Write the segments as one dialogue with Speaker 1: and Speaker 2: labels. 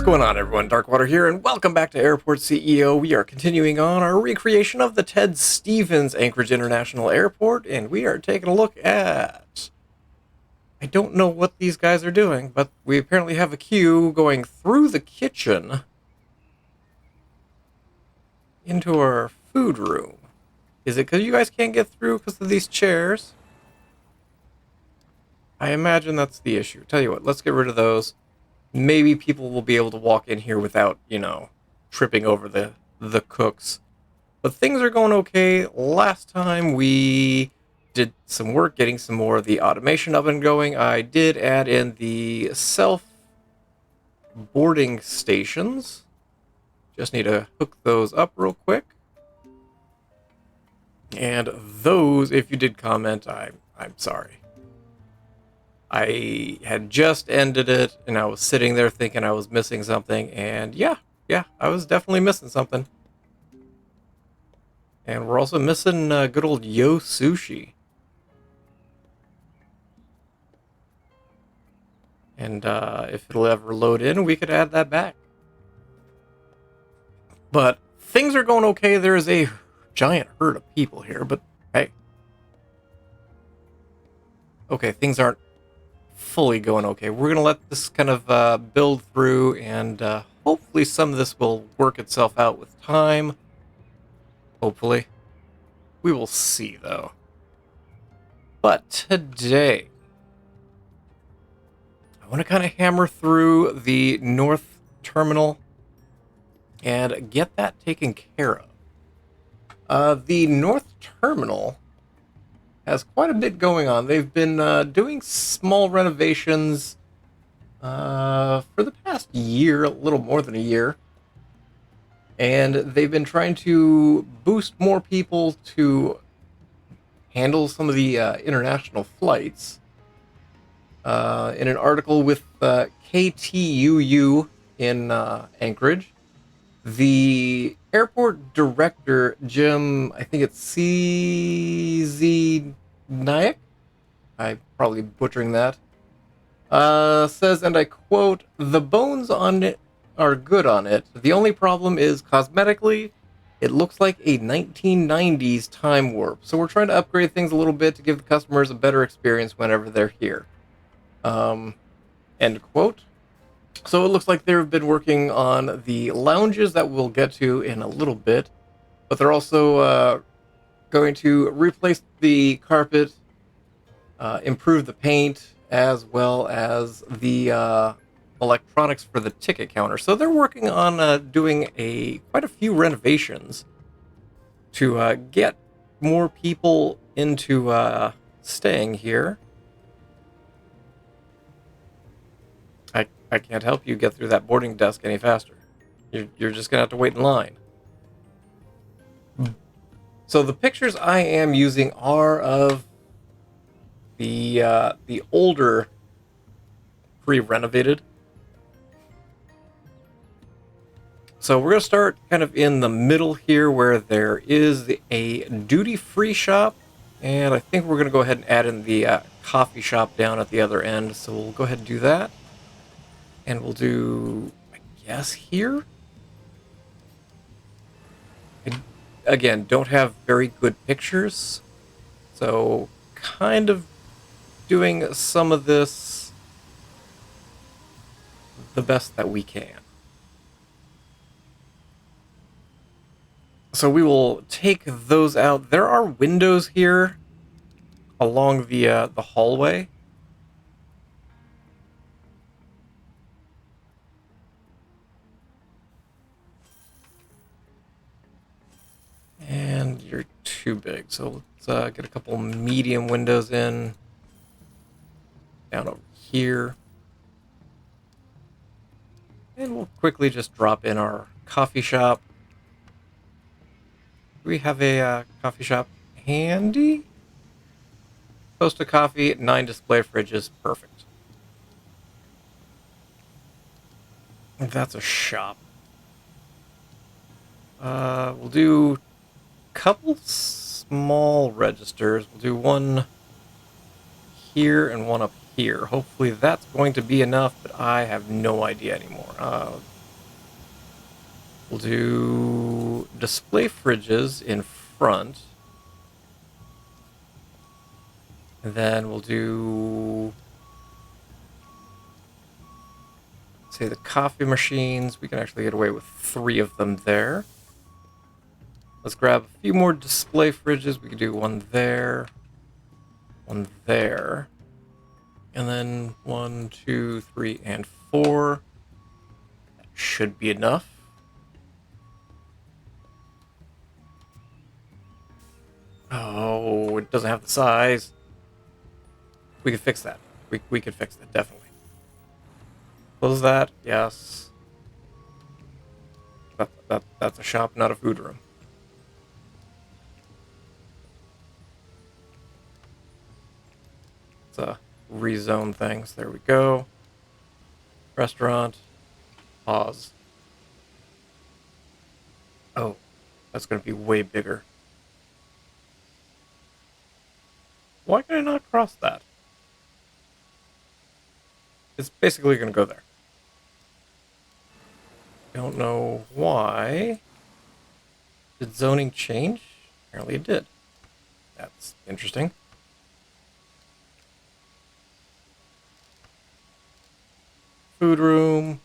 Speaker 1: What's going on, everyone? Darkwater here, and welcome back to Airport CEO. We are continuing on our recreation of the Ted Stevens Anchorage International Airport, and we are taking a look at... I don't know what these guys are doing, but we apparently have a queue going through the kitchen into our food room. Is it because you guys can't get through because of these chairs? I imagine that's the issue. Tell you what, let's get rid of those. Maybe people will be able to walk in here without, tripping over the cooks. But things are going okay. Last time we did some work getting some more of the automation up and going. I did add in the self-boarding stations. Just need to hook those up real quick. And those, if you did comment, I'm sorry. I had just ended it, and I was sitting there thinking I was missing something, and yeah, I was definitely missing something. And we're also missing good old Yo Sushi. And if it'll ever load in, we could add that back. But things are going okay. There is a giant herd of people here, but hey. Okay, things aren't fully going okay. We're going to let this kind of build through, and hopefully some of this will work itself out with time. Hopefully. We will see, though. But today, I want to kind of hammer through the North Terminal and get that taken care of. The North Terminal has quite a bit going on. They've been doing small renovations for the past year, a little more than a year. And they've been trying to boost more people to handle some of the international flights. In an article with KTUU in Anchorage, the airport director, Jim, I think it's CZ Nayak, I'm probably butchering that, says, and I quote, "The bones on it are good on it. The only problem is cosmetically, it looks like a 1990s time warp. So we're trying to upgrade things a little bit to give the customers a better experience whenever they're here." End quote. So it looks like they've been working on the lounges that we'll get to in a little bit, but they're also going to replace the carpet, improve the paint, as well as the electronics for the ticket counter. So they're working on doing quite a few renovations to get more people into staying here. I can't help you get through that boarding desk any faster. You're just gonna have to wait in line. So the pictures I am using are of the older pre-renovated. So we're gonna start kind of in the middle here where there is a duty-free shop, and I think we're gonna go ahead and add in the coffee shop down at the other end. So we'll go ahead and do that. And we'll do, I guess, here? I, again, don't have very good pictures, so kind of doing some of this the best that we can. So we will take those out. There are windows here along the hallway. And you're too big, so let's get a couple medium windows in. Down over here. And we'll quickly just drop in our coffee shop. Do we have a coffee shop handy? Costa Coffee, 9 display fridges, perfect. That's a shop. We'll do couple small registers. We'll do one here and one up here. Hopefully that's going to be enough, but I have no idea anymore. We'll do display fridges in front. And then we'll do, say, the coffee machines. We can actually get away with 3 of them there. Let's grab a few more display fridges. We can do one there, and then 1, 2, 3, and 4. That should be enough. Oh, it doesn't have the size. We can fix that. We can fix that, definitely. Close that. Yes. That's a shop, not a food room. Let's rezone things. There we go. Restaurant. Pause. Oh, that's going to be way bigger. Why can I not cross that? It's basically going to go there. Don't know why. Did zoning change? Apparently it did. That's interesting. Food room.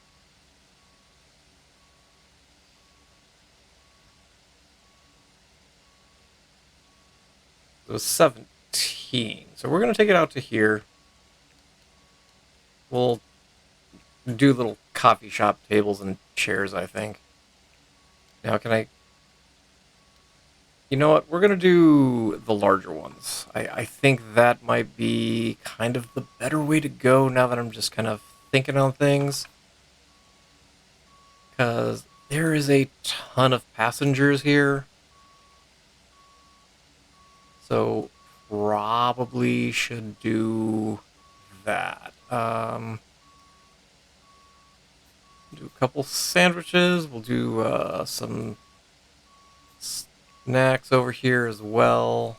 Speaker 1: It was 17. So we're going to take it out to here. We'll do little coffee shop tables and chairs, I think. Now, can I... You know what? We're going to do the larger ones. I think that might be kind of the better way to go now that I'm just kind of thinking on things. Because there is a ton of passengers here. So probably should do that. Do a couple sandwiches. We'll do some snacks over here as well.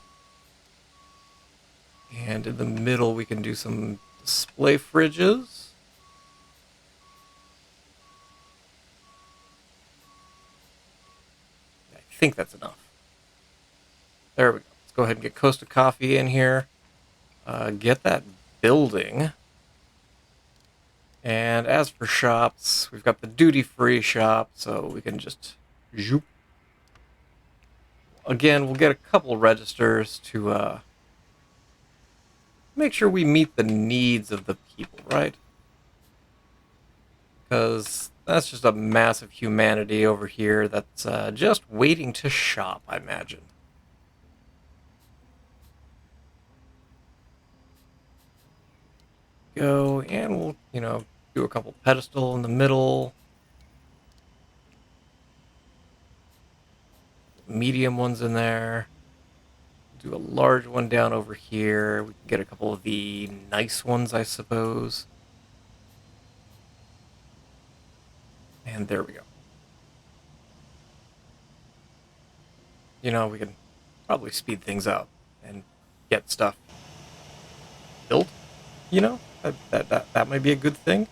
Speaker 1: And in the middle, we can do some display fridges. I think that's enough. There we go. Let's go ahead and get Costa Coffee in here. Get that building. And as for shops, we've got the duty-free shop, so we can just zoop. Again, we'll get a couple registers to make sure we meet the needs of the people, right? Because that's just a massive humanity over here that's just waiting to shop, I imagine. Go, and we'll, do a couple pedestal in the middle. Medium ones in there. Do a large one down over here. We can get a couple of the nice ones, I suppose. And there we go. We can probably speed things up and get stuff built. That might be a good thing.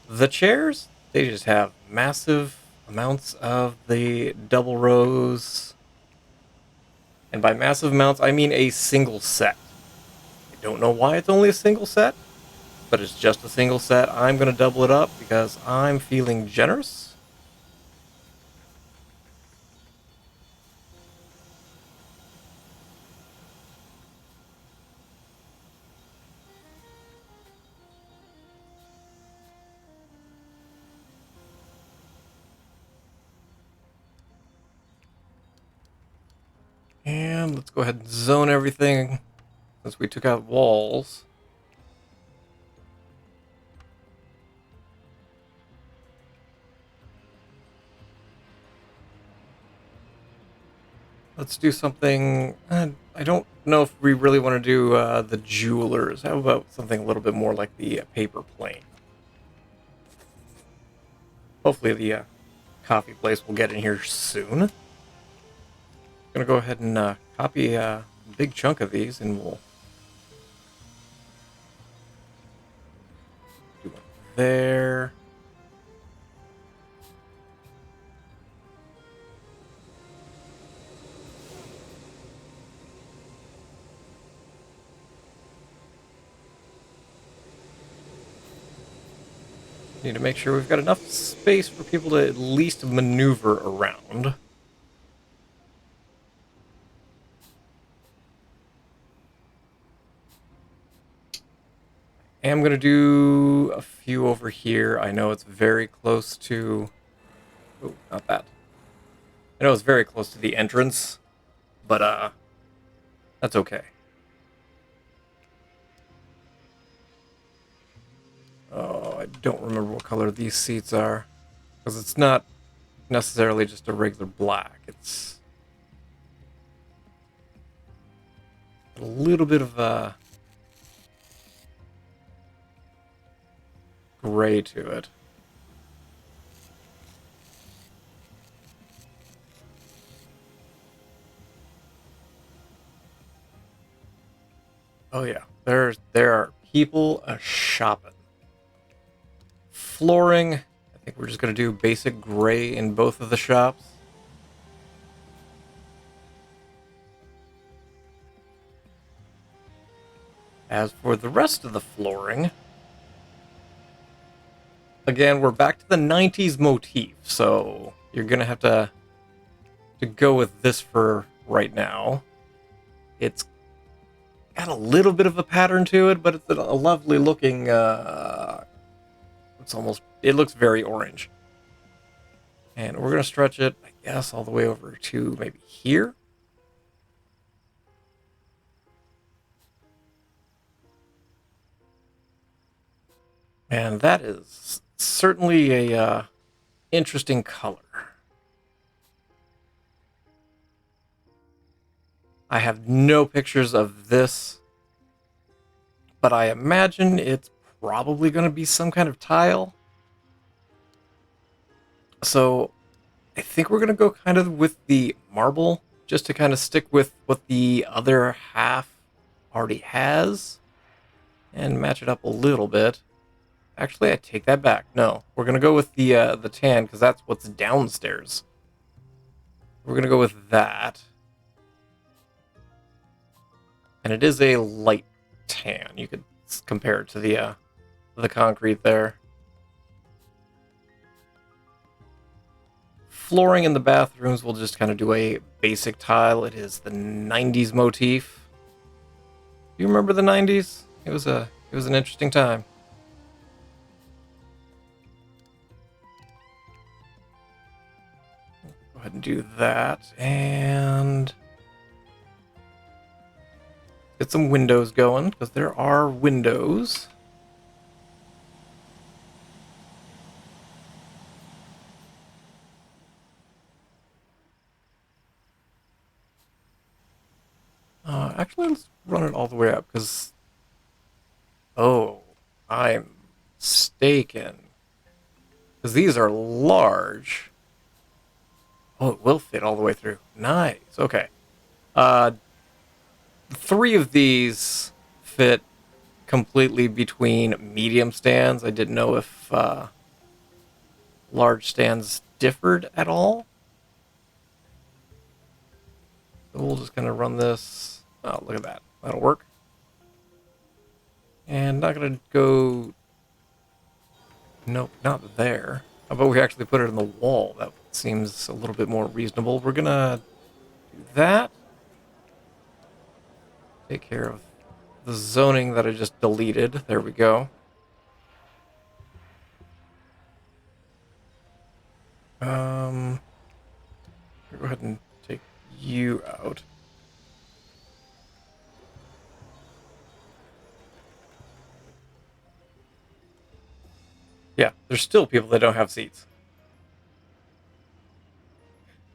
Speaker 1: The chairs, they just have massive amounts of the double rows. And by massive amounts, I mean a single set. I don't know why it's only a single set, but it's just a single set. I'm going to double it up because I'm feeling generous. And let's go ahead and zone everything since we took out walls. Let's do something... I don't know if we really want to do the jewelers. How about something a little bit more like the paper plane? Hopefully the coffee place will get in here soon. I'm going to go ahead and copy a big chunk of these, and we'll do one there. Need to make sure we've got enough space for people to at least maneuver around. I am going to do a few over here. I know it's very close to... Oh, not that. I know it's very close to the entrance, but that's okay. Oh, I don't remember what color these seats are. Because it's not necessarily just a regular black. It's a little bit of a gray to it. Oh yeah, there are people a-shopping. Flooring, I think we're just going to do basic gray in both of the shops. As for the rest of the flooring, again, we're back to the 90s motif, so you're going to have to go with this for right now. It's got a little bit of a pattern to it, but it's a lovely looking, it looks very orange. And we're going to stretch it, I guess, all the way over to maybe here. And that is certainly a interesting color. I have no pictures of this, but I imagine it's probably going to be some kind of tile. So I think we're going to go kind of with the marble, just to kind of stick with what the other half already has, and match it up a little bit. Actually, I take that back. No, we're going to go with the tan, because that's what's downstairs. We're going to go with that. And it is a light tan. You could compare it to the concrete there. Flooring in the bathrooms, we'll just kind of do a basic tile. It is the 90s motif. Do you remember the 90s? It was an interesting time. Go ahead and do that, and get some windows going, because there are windows. Actually, let's run it all the way up, because... Oh, I'm mistaken. Because these are large. Oh, it will fit all the way through. Nice, okay. 3 of these fit completely between medium stands. I didn't know if large stands differed at all. So we'll just kind of run this. Oh, look at that. That'll work. And not going to go... Nope, not there. How about we actually put it in the wall? That seems a little bit more reasonable. We're going to do that. Take care of the zoning that I just deleted. There we go. Go ahead and take you out. Yeah, there's still people that don't have seats.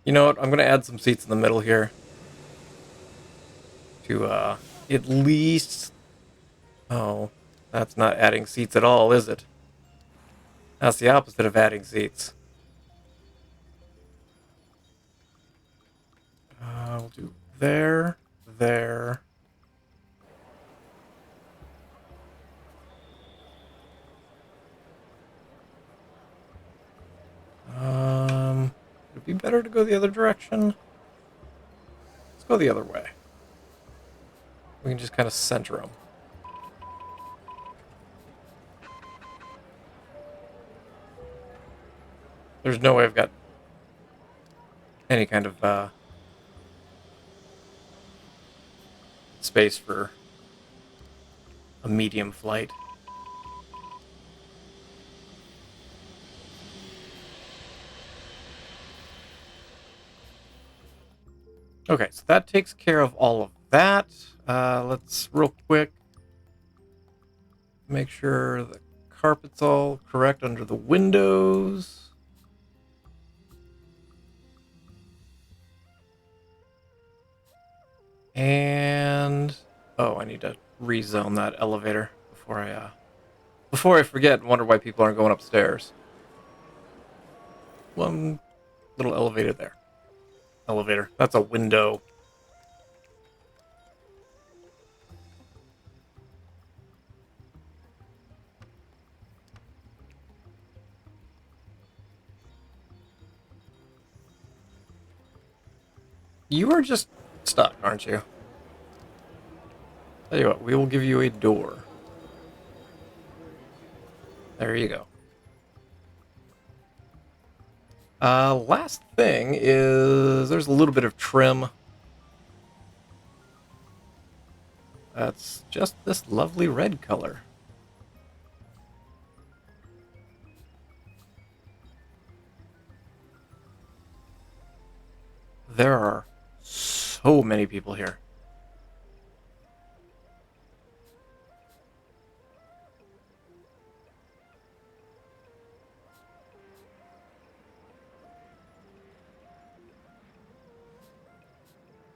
Speaker 1: You know what? I'm going to add some seats in the middle here. To, at least... Oh, that's not adding seats at all, is it? That's the opposite of adding seats. We'll do there, there. Would it be better to go the other direction? Let's go the other way. We can just kind of center them. There's no way I've got any kind of space for a medium flight. Okay, so that takes care of all of that. Let's real quick make sure the carpet's all correct under the windows. And oh, I need to rezone that elevator before I forget and wonder why people aren't going upstairs. One little elevator there. Elevator. That's a window. You are just stuck, aren't you? Tell you what, we will give you a door. There you go. Last thing is there's a little bit of trim. That's just this lovely red color. There are so many people here.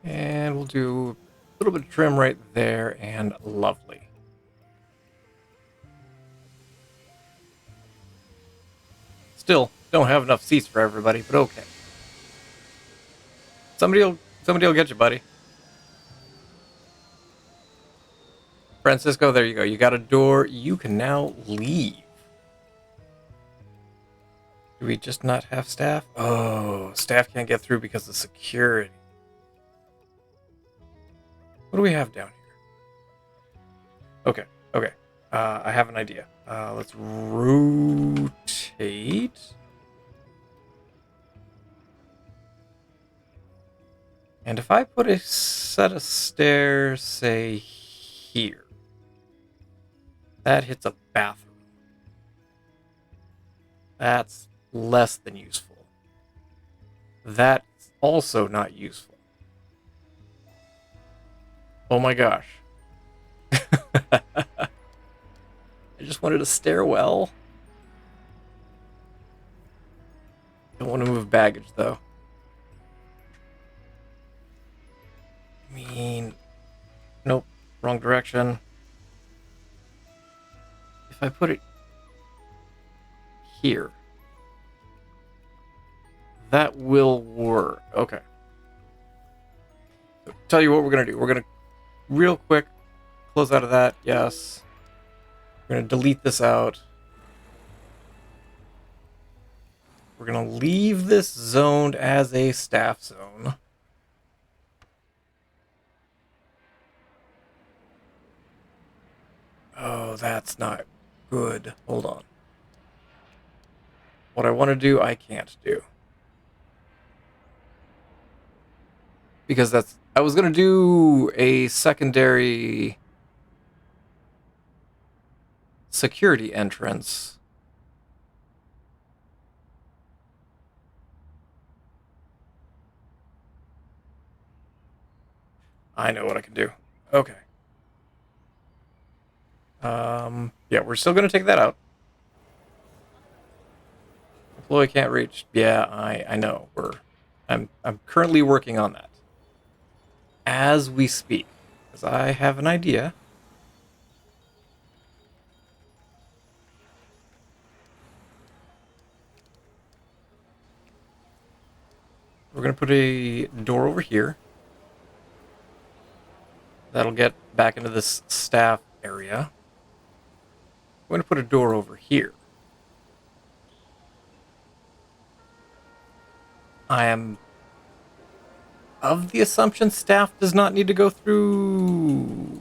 Speaker 1: And we'll do a little bit of trim right there, and lovely. Still, don't have enough seats for everybody, but okay. Somebody'll get you, buddy. Francisco, there you go. You got a door. You can now leave. Do we just not have staff? Oh, staff can't get through because of security. What do we have down here? Okay. I have an idea. Let's rotate. And if I put a set of stairs, say, here, that hits a bathroom. That's less than useful. That's also not useful. Oh my gosh. I just wanted a stairwell. Don't want to move baggage, though. I mean, nope, wrong direction. If I put it here, that will work. Okay. So, tell you what we're going to do. We're going to, real quick, close out of that. Yes. We're going to delete this out. We're going to leave this zoned as a staff zone. Oh, that's not good. Hold on. What I want to do, I can't do. Because that's... I was going to do a secondary security entrance. I know what I can do. Okay. Yeah, we're still going to take that out. Employee can't reach. Yeah, I know. I'm currently working on that. As we speak. Because I have an idea. We're going to put a door over here. That'll get back into this staff area. We're going to put a door over here. I am of the assumption staff does not need to go through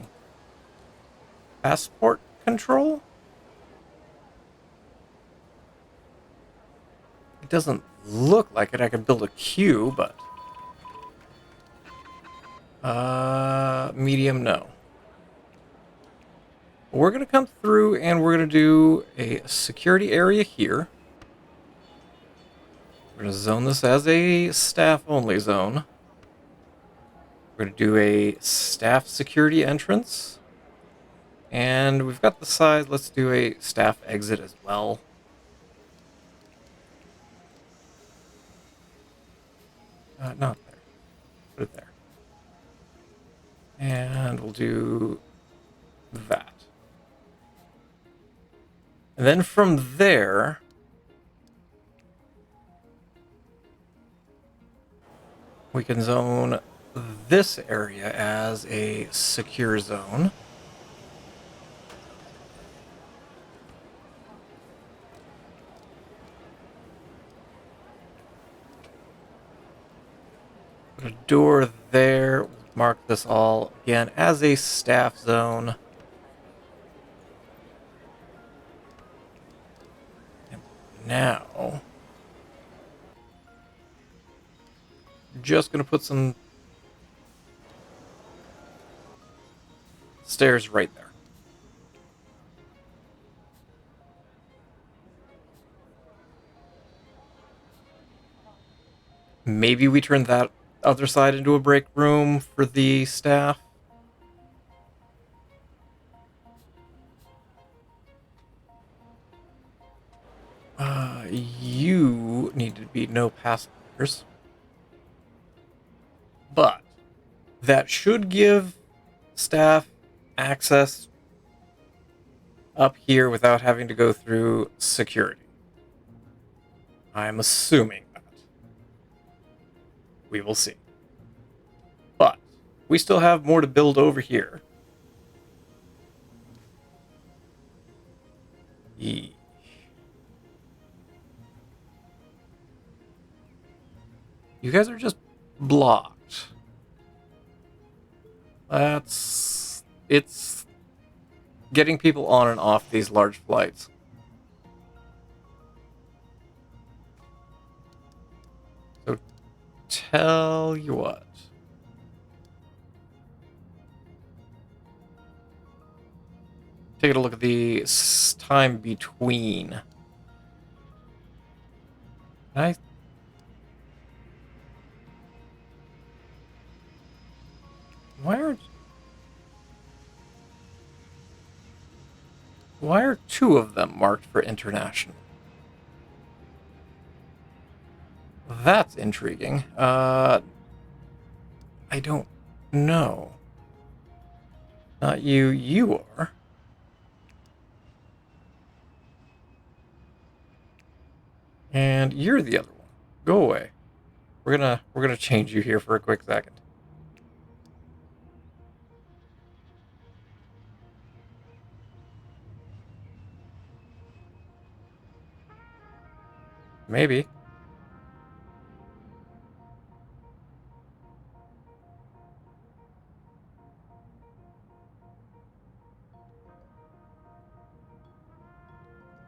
Speaker 1: passport control? I It doesn't look like it. I can build a queue, but... medium, no. We're going to come through and we're going to do a security area here. We're going to zone this as a staff-only zone. We're going to do a staff security entrance. And we've got the size. Let's do a staff exit as well. Not there. Put it there. And we'll do that. And then from there, we can zone this area as a secure zone. Put a door there. Mark this all again as a staff zone. And now, just going to put some stairs right there. Maybe we turn that other side into a break room for the staff. You need to be no passengers. But that should give staff access up here without having to go through security. I'm assuming that. We will see. But we still have more to build over here. You guys are just blocked. It's getting people on and off these large flights. So tell you what. Take a look at the time between. Why are two of them marked for international? That's intriguing. I don't know. Not you. You are. And you're the other one. Go away. We're gonna change you here for a quick second. Maybe.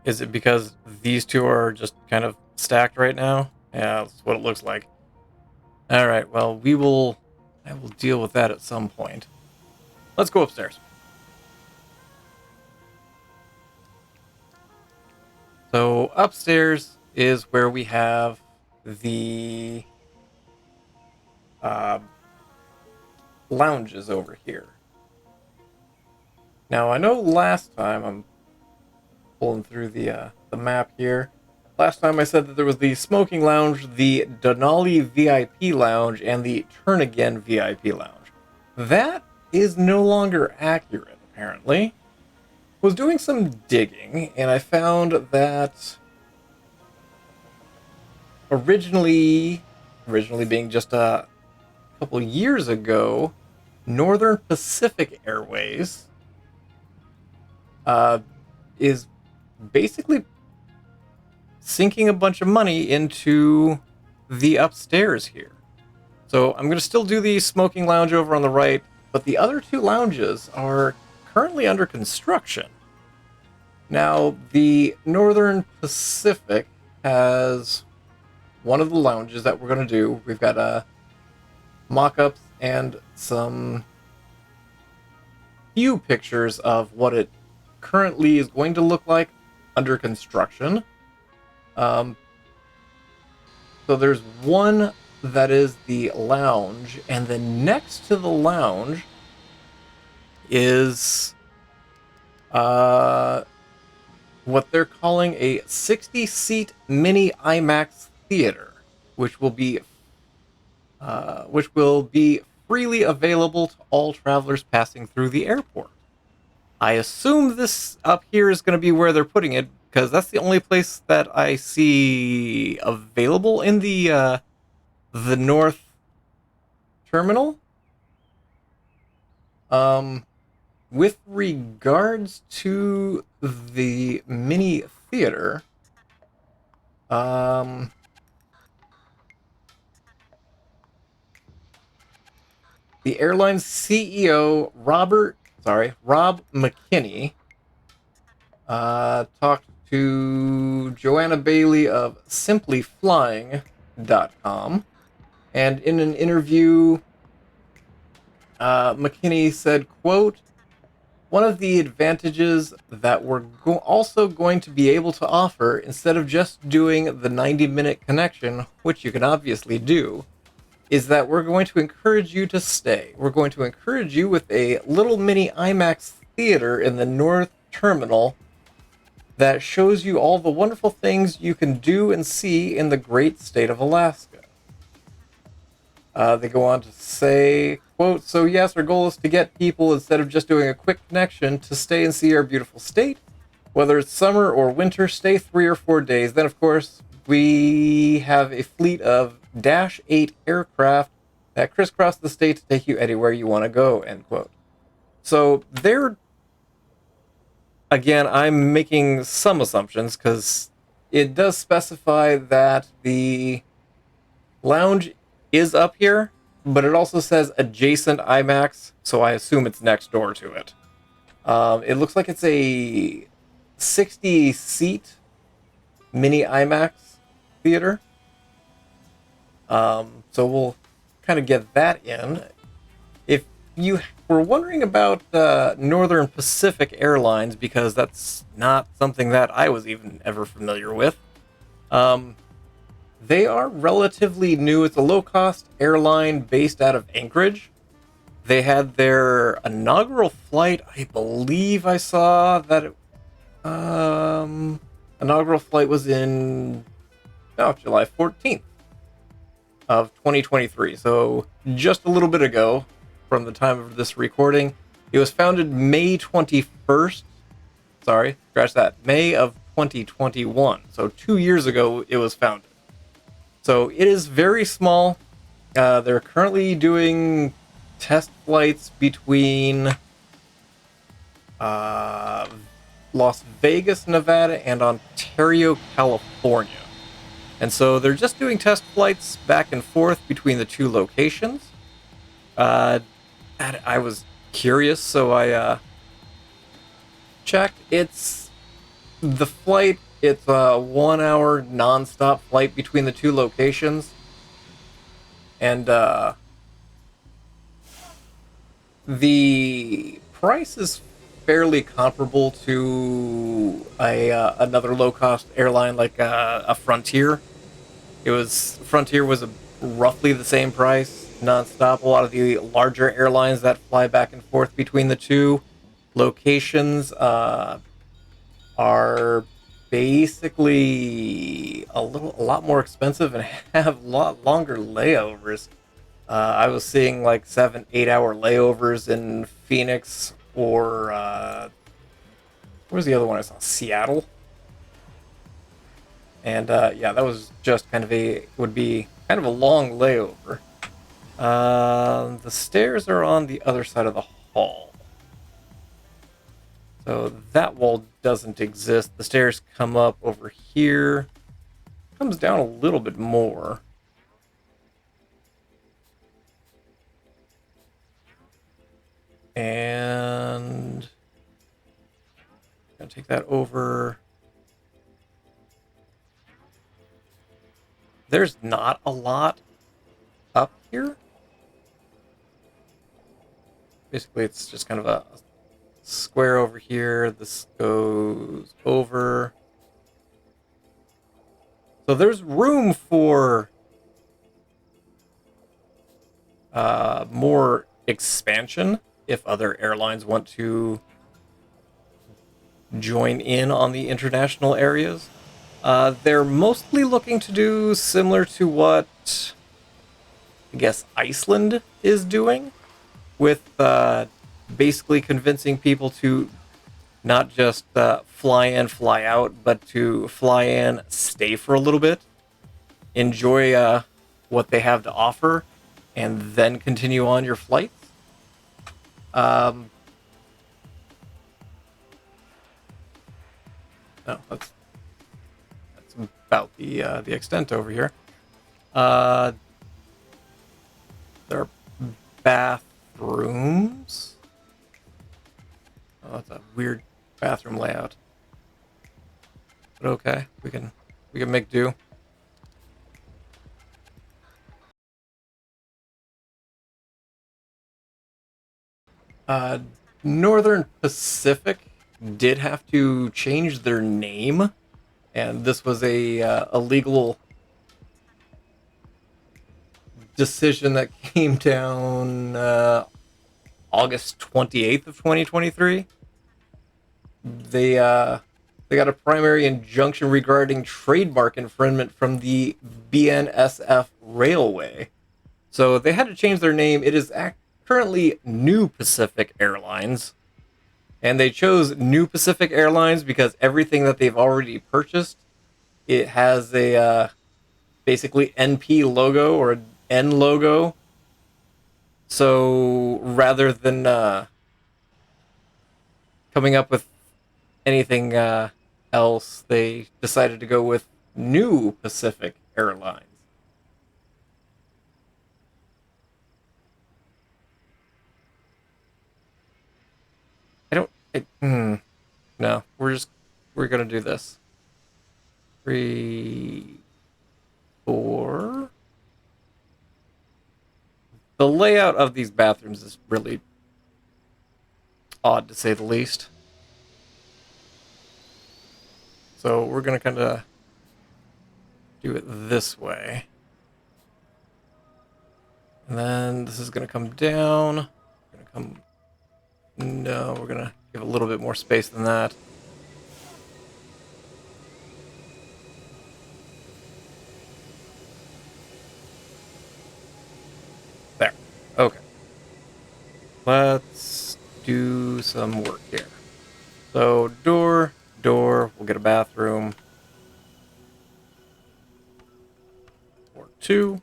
Speaker 1: Is it because these two are just kind of stacked right now? Yeah, that's what it looks like. All right, well, I will deal with that at some point. Let's go upstairs. So upstairs is where we have the lounges over here. Now, I know last time, I'm pulling through the map here. Last time I said that there was the smoking lounge, the Denali VIP lounge, and the Turn Again VIP lounge. That is no longer accurate, apparently. Was doing some digging, and I found that originally being just a couple years ago, Northern Pacific Airways is basically sinking a bunch of money into the upstairs here. So I'm going to still do the smoking lounge over on the right, but the other two lounges are currently under construction. Now, the Northern Pacific has one of the lounges that we're going to do. We've got mock-ups and some few pictures of what it currently is going to look like under construction. So there's one that is the lounge, and then next to the lounge is what they're calling a 60-seat mini IMAX theater, which will be freely available to all travelers passing through the airport. I assume this up here is going to be where they're putting it, because that's the only place that I see available in the north terminal. With regards to the mini theater, the airline's CEO Rob McKinney talked to Joanna Bailey of simplyflying.com, and in an interview, McKinney said, quote, "One of the advantages that we're also going to be able to offer, instead of just doing the 90-minute connection, which you can obviously do, is that we're going to encourage you to stay. We're going to encourage you with a little mini IMAX theater in the North Terminal that shows you all the wonderful things you can do and see in the great state of Alaska." They go on to say, quote, "So yes, our goal is to get people, instead of just doing a quick connection, to stay and see our beautiful state. Whether it's summer or winter, stay 3 or 4 days. Then, of course, we have a fleet of Dash 8 aircraft that crisscross the state to take you anywhere you want to go," end quote. So again, I'm making some assumptions, because it does specify that the lounge is up here, but it also says adjacent IMAX, so I assume it's next door to it. It looks like it's a 60-seat mini IMAX theater. So we'll kind of get that in. If you were wondering about Northern Pacific Airlines, because that's not something that I was even ever familiar with, they are relatively new. It's a low-cost airline based out of Anchorage. They had their inaugural flight. I believe I saw that inaugural flight was in July 14th of 2023. So just a little bit ago from the time of this recording. It was founded May 21st. Sorry, scratch that. May of 2021. So 2 years ago it was founded. So it is very small. They're currently doing test flights between Las Vegas, Nevada, and Ontario, California. And so they're just doing test flights back and forth between the two locations. I was curious, so I checked. It's a 1 hour non-stop flight between the two locations. And the price is fairly comparable to another low-cost airline like a Frontier. Frontier was roughly the same price, non-stop. A lot of the larger airlines that fly back and forth between the two locations are basically a lot more expensive and have a lot longer layovers. I was seeing like 7-8 hour layovers in Phoenix, or where's the other one I saw? Seattle. And yeah, that was just would be kind of a long layover. The stairs are on the other side of the hall. So that wall doesn't exist. The stairs come up over here. Comes down a little bit more. And I'm gonna take that over there's not a lot up here. Basically, it's just kind of a square over here. This goes over. So there's room for more expansion if other airlines want to join in on the international areas. They're mostly looking to do similar to what I guess Iceland is doing, with basically convincing people to not just fly in, fly out, but to fly in, stay for a little bit, enjoy what they have to offer, and then continue on your flights. No, that's about the extent over here. There are bathrooms. Oh, that's a weird bathroom layout. But okay, we can make do. Northern Pacific did have to change their name, and this was a legal decision that came down August 28th of 2023. They got a primary injunction regarding trademark infringement from the BNSF Railway. So they had to change their name. It is currently New Pacific Airlines. And they chose New Pacific Airlines because everything that they've already purchased, it has a basically NP logo or an N logo. So rather than coming up with anything else, they decided to go with New Pacific Airlines. I don't. No, we're gonna do this. 3, 4. The layout of these bathrooms is really odd, to say the least. So we're gonna kind of do it this way. And then this is gonna come down. No, we're gonna give a little bit more space than that. There. Okay. Let's do some work here. So door, we'll get a bathroom. Or 2.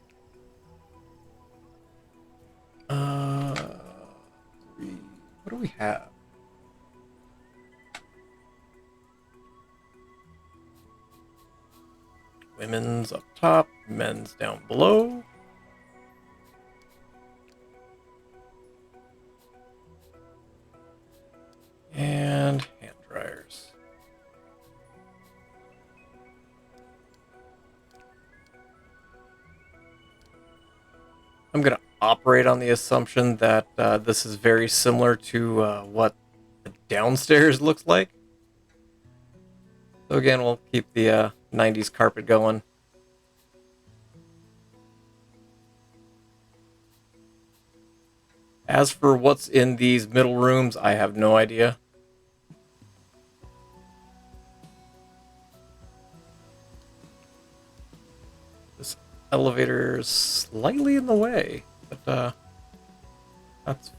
Speaker 1: 3. What do we have? Women's up top, men's down below. And hand dryers. I'm going to operate on the assumption that this is very similar to what the downstairs looks like. So again, we'll keep the 90s carpet going. As for what's in these middle rooms, I have no idea. This elevator is slightly in the way, but that's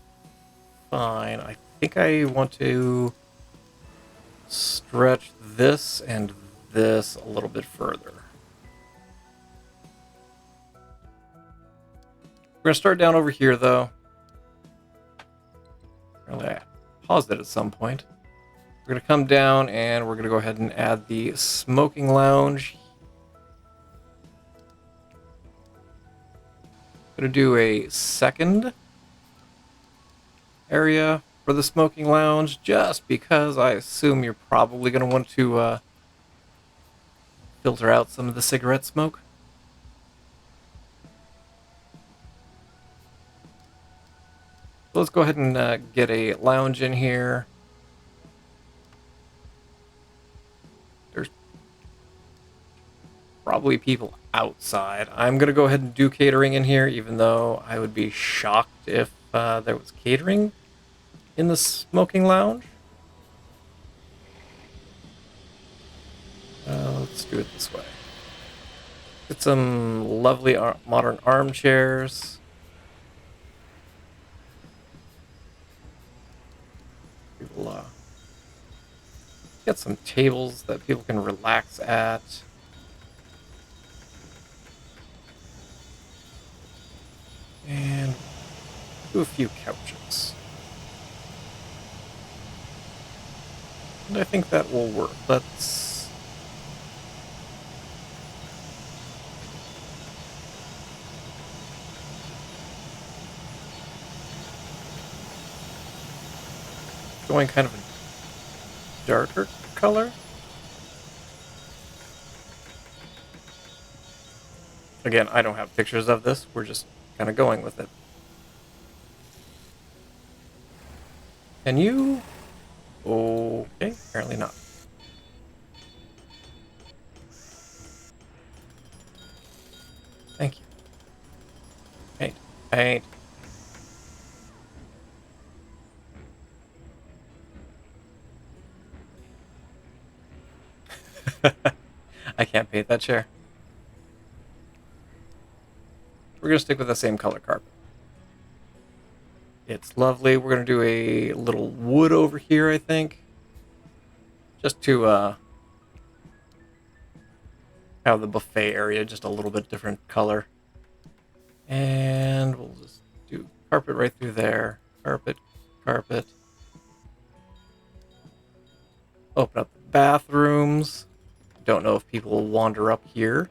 Speaker 1: fine. I think I want to stretch this and this a little bit further. We're going to start down over here, though. I paused it at some point. We're going to come down and we're going to go ahead and add the smoking lounge. Going to do a second area for the smoking lounge, just because I assume you're probably going to want to filter out some of the cigarette smoke. So let's go ahead and get a lounge in here. There's probably people outside. I'm going to go ahead and do catering in here, even though I would be shocked if there was catering in the smoking lounge. Let's do it this way. Get some lovely modern armchairs. We'll get some tables that people can relax at. And do a few couches. And I think that will work. Let's... going kind of a darker color. Again, I don't have pictures of this. We're just kind of going with it. Can you? Okay, apparently not. Thank you. Paint. Paint. I can't paint that chair. We're going to stick with the same color carpet. It's lovely. We're going to do a little wood over here, I think. Just to have the buffet area just a little bit different color. And we'll just do carpet right through there. Carpet, carpet. Open up the bathrooms. Don't know if people will wander up here.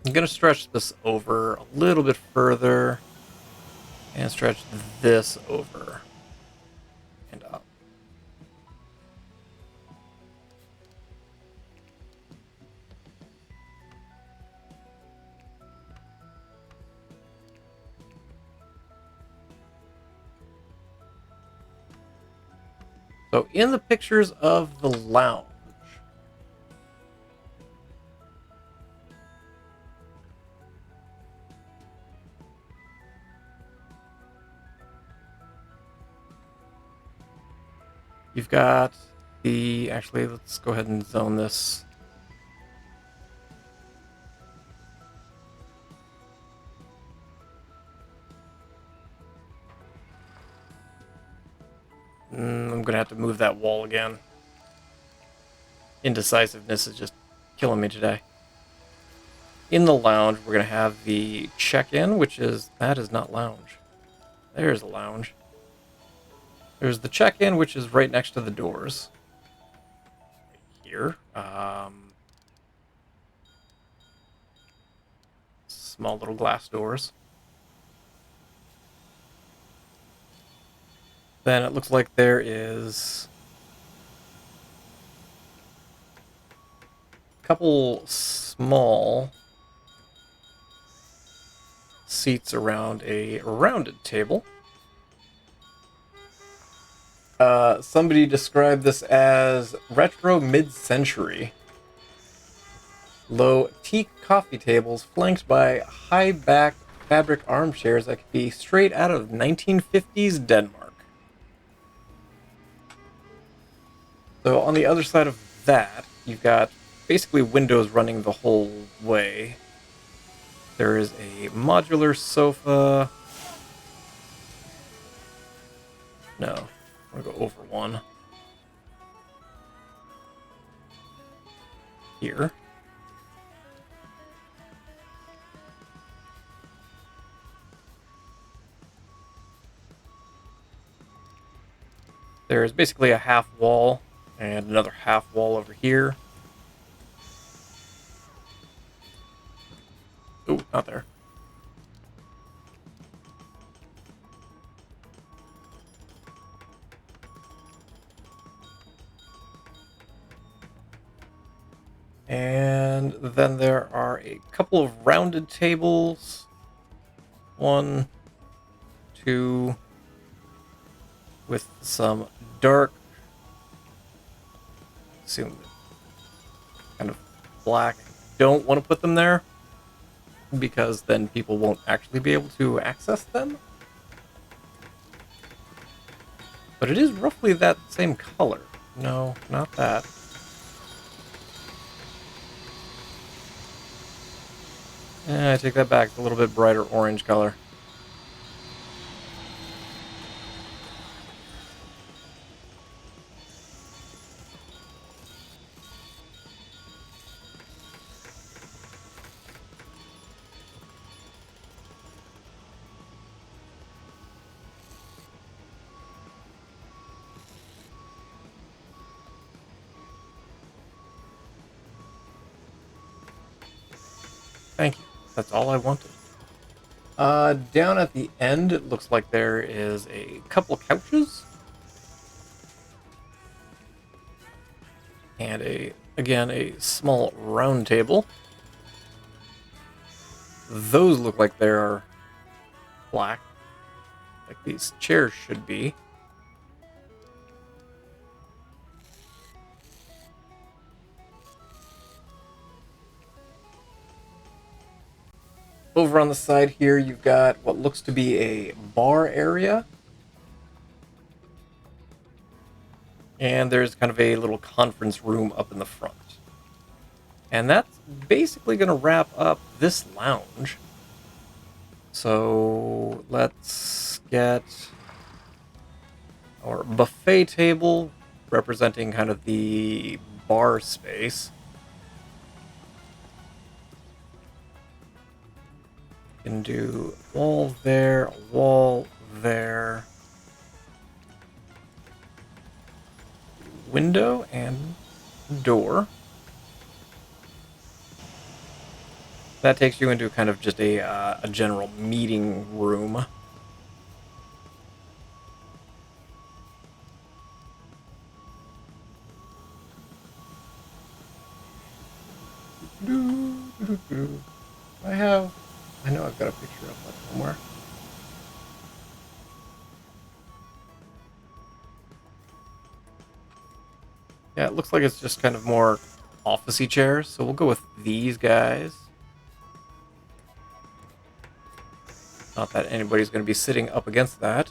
Speaker 1: I'm going to stretch this over a little bit further and stretch this over and up. So in the pictures of the lounge, you've got the... Actually, let's go ahead and zone this. I'm going to have to move that wall again. Indecisiveness is just killing me today. In the lounge, we're going to have the check-in, which is... That is not lounge. There's a lounge. There's the check-in, which is right next to the doors. Right here. Small little glass doors. Then it looks like there is a couple small seats around a rounded table. Somebody described this as retro mid-century. Low teak coffee tables flanked by high-back fabric armchairs that could be straight out of 1950s Denmark. So on the other side of that, you've got basically windows running the whole way. There is a modular sofa. No, I'm going to go over one. Here. There is basically a half wall and another half wall over here. Oh, not there. And then there are a couple of rounded tables 1, 2, with some dark, assume kind of black. Don't want to put them there because then people won't actually be able to access them. But it is roughly that same color. No, not that. I take that back. It's a little bit brighter orange color. Thank you. That's all I wanted. Down at the end, it looks like there is a couple couches. And again, a small round table. Those look like they're black, like these chairs should be. Over on the side here, you've got what looks to be a bar area. And there's kind of a little conference room up in the front. And that's basically going to wrap up this lounge. So let's get our buffet table representing kind of the bar space. You can do a wall there, a wall there. Window and door. That takes you into kind of just a general meeting room. I know I've got a picture of that somewhere. Yeah, it looks like it's just kind of more office-y chairs, so we'll go with these guys. Not that anybody's going to be sitting up against that.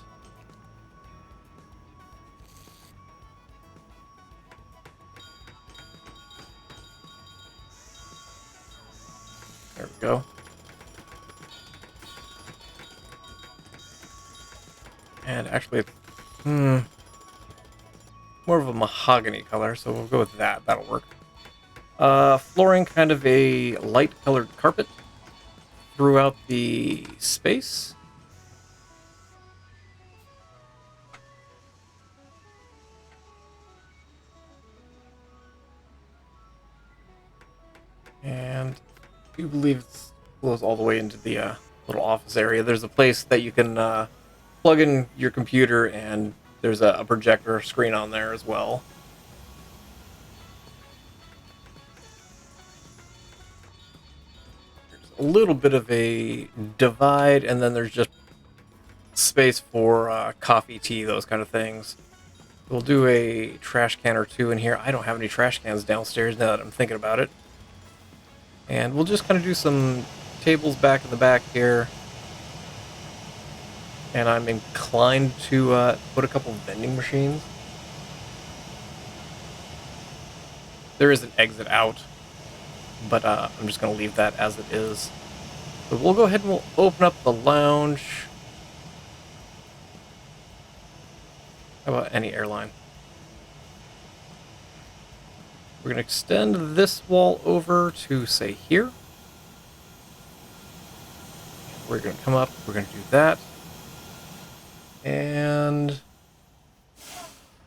Speaker 1: There we go. And actually, it's more of a mahogany color, so we'll go with that. That'll work. Flooring, kind of a light-colored carpet throughout the space. And I do believe it goes all the way into the little office area. There's a place that you can plug in your computer, and there's a projector screen on there as well. There's a little bit of a divide, and then there's just space for coffee, tea, those kind of things. We'll do a trash can or two in here. I don't have any trash cans downstairs now that I'm thinking about it. And we'll just kind of do some tables back in the back here. And I'm inclined to put a couple vending machines. There is an exit out, but I'm just going to leave that as it is. So we'll go ahead and we'll open up the lounge. How about any airline? We're going to extend this wall over to, say, here. We're going to come up, we're going to do that. And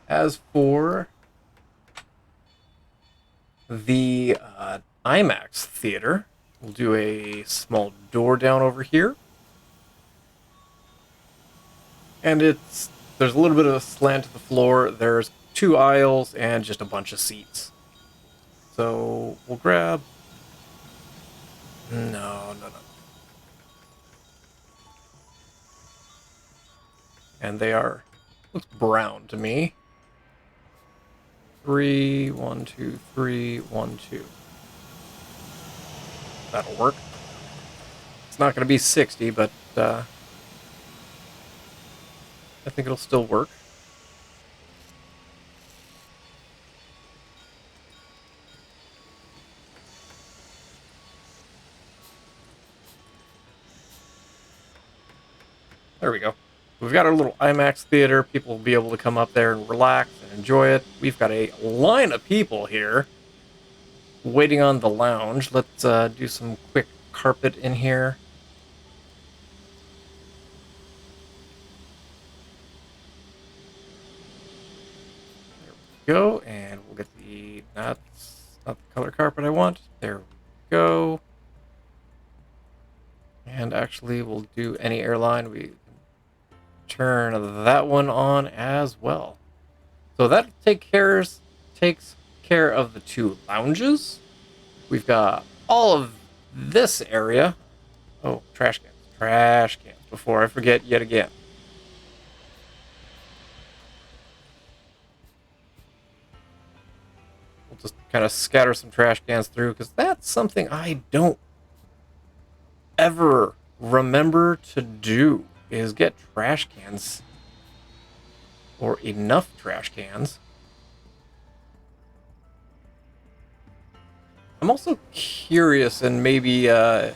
Speaker 1: as for the IMAX theater, we'll do a small door down over here. And there's a little bit of a slant to the floor. There's 2 aisles and just a bunch of seats. So we'll grab... No. And they are, looks brown to me. 3, 1, 2, 3, 1, 2. That'll work. It's not going to be 60, but I think it'll still work. There we go. We've got our little IMAX theater. People will be able to come up there and relax and enjoy it. We've got a line of people here waiting on the lounge. Let's do some quick carpet in here. There we go, and we'll get the, that's not the color carpet I want. There we go. And actually, we'll do any airline. We turn that one on as well. So that takes care of the 2 lounges. We've got all of this area. Oh, trash cans. Trash cans. Before I forget yet again. We'll just kind of scatter some trash cans through, because that's something I don't ever remember to do, is get trash cans, or enough trash cans. I'm also curious, and maybe you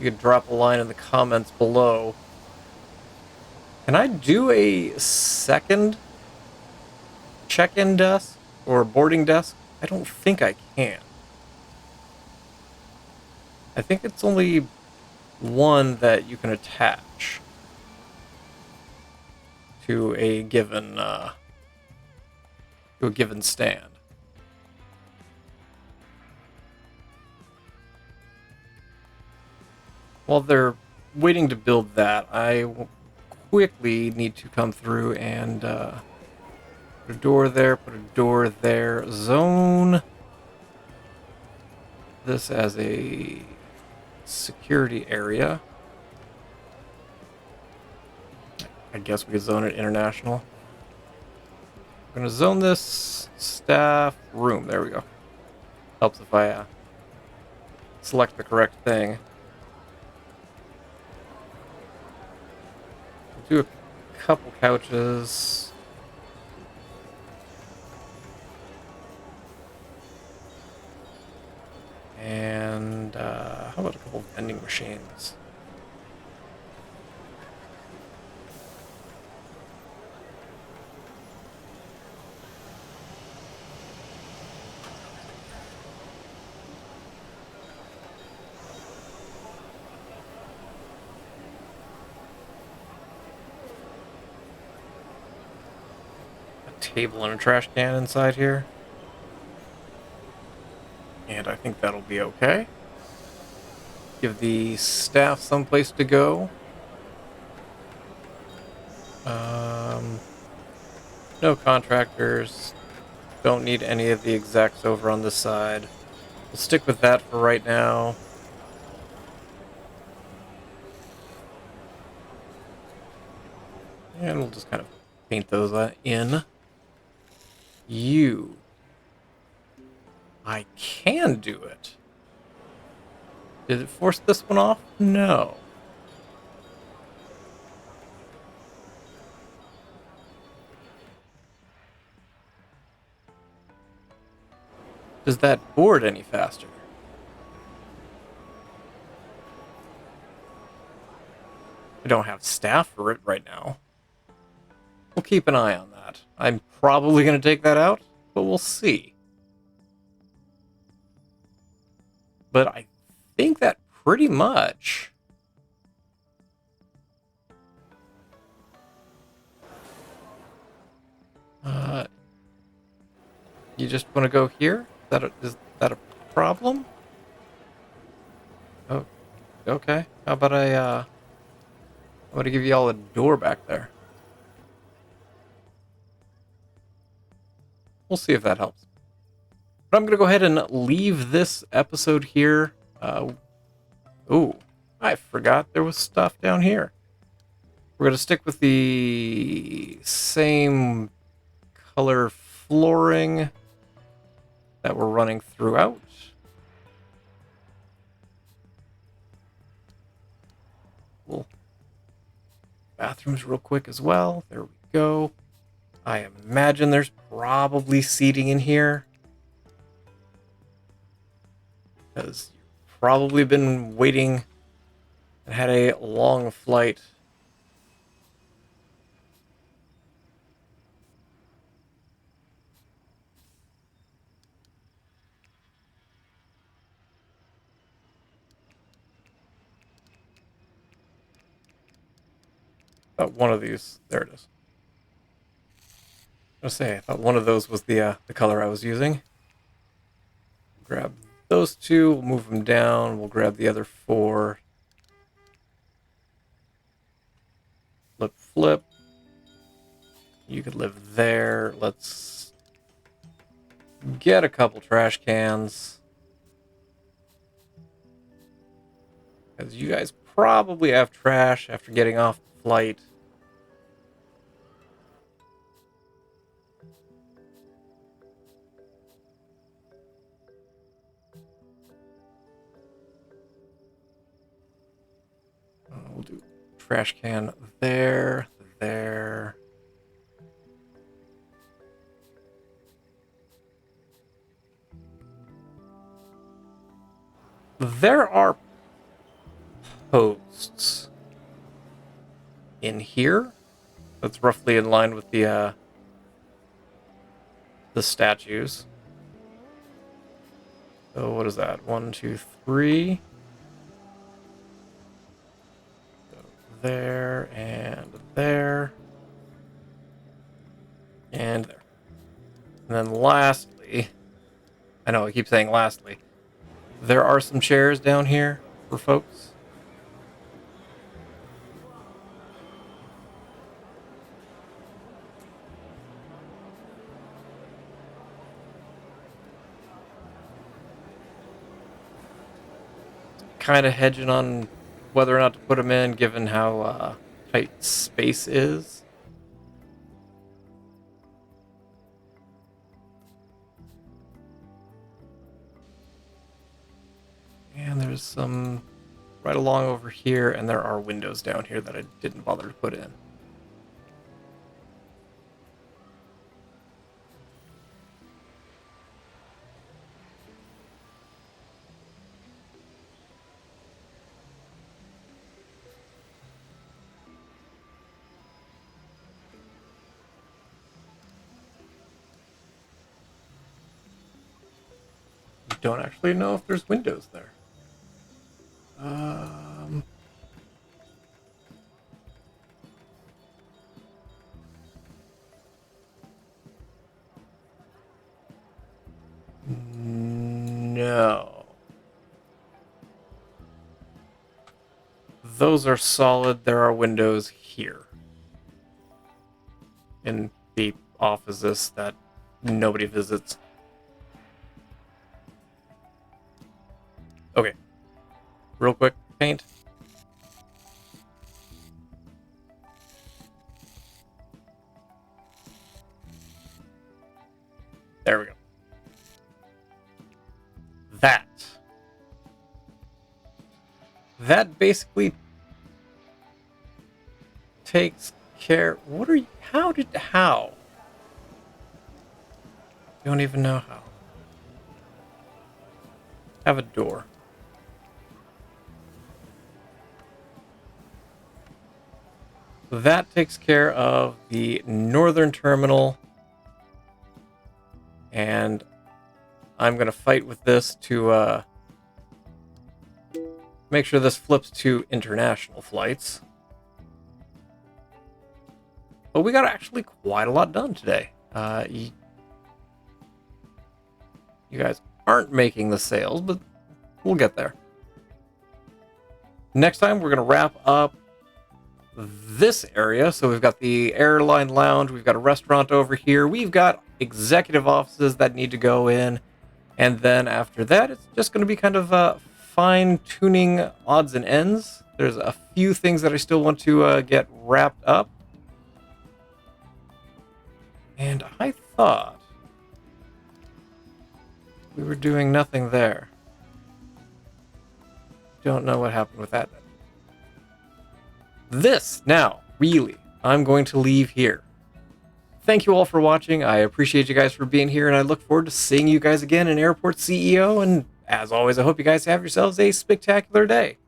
Speaker 1: could drop a line in the comments below. Can I do a second check-in desk or boarding desk? I don't think I can. I think it's only one that you can attach to a given stand. While they're waiting to build that, I will quickly need to come through and put a door there, put a door there, zone this as a security area. I guess we could zone it international. I'm gonna zone this staff room. There we go. Helps if I select the correct thing. Do a couple couches. And how about a couple vending machines? Table and a trash can inside here. And I think that'll be okay. Give the staff someplace to go. No contractors. Don't need any of the execs over on this side. We'll stick with that for right now. And we'll just kind of paint those in. I can do it. Did it force this one off? No. Does that board any faster? I don't have staff for it right now. We'll keep an eye on that. I'm probably going to take that out, but we'll see. But I think that pretty much... you just want to go here? Is that a problem? Oh, okay. How about I'm going to give you all a door back there. We'll see if that helps. But I'm going to go ahead and leave this episode here. Ooh, I forgot there was stuff down here. We're going to stick with the same color flooring that we're running throughout. Cool. Bathrooms real quick as well. There we go. I imagine there's probably seating in here, because you've probably been waiting and had a long flight. Thought one of these, there it is. I was gonna say, I thought one of those was the color I was using. Grab those two, we'll move them down, we'll grab the other 4. Flip, flip. You could live there. Let's get a couple trash cans, because you guys probably have trash after getting off the flight. We'll do trash can there, there. There are posts in here. That's roughly in line with the statues. So what is that? 1, 2, 3. So there and there. And there. And then lastly, I know I keep saying lastly, there are some chairs down here for folks. Kind of hedging on whether or not to put them in, given how tight space is. And there's some right along over here, and there are windows down here that I didn't bother to put in. I don't actually know if there's windows there. No. Those are solid. There are windows here in the offices that nobody visits. Okay. Real quick, paint. There we go. That basically takes care. What are you? How? Don't even know how. Have a door. That takes care of the northern terminal. And I'm going to fight with this to make sure this flips to international flights. But we got actually quite a lot done today. You guys aren't making the sales, but we'll get there. Next time, we're going to wrap up this area. So we've got the airline lounge. We've got a restaurant over here. We've got executive offices that need to go in. And then after that, it's just going to be kind of fine-tuning odds and ends. There's a few things that I still want to get wrapped up. And I thought we were doing nothing there. Don't know what happened with that. This, now, really, I'm going to leave here. Thank you all for watching. I appreciate you guys for being here, and I look forward to seeing you guys again in Airport CEO. And as always, I hope you guys have yourselves a spectacular day.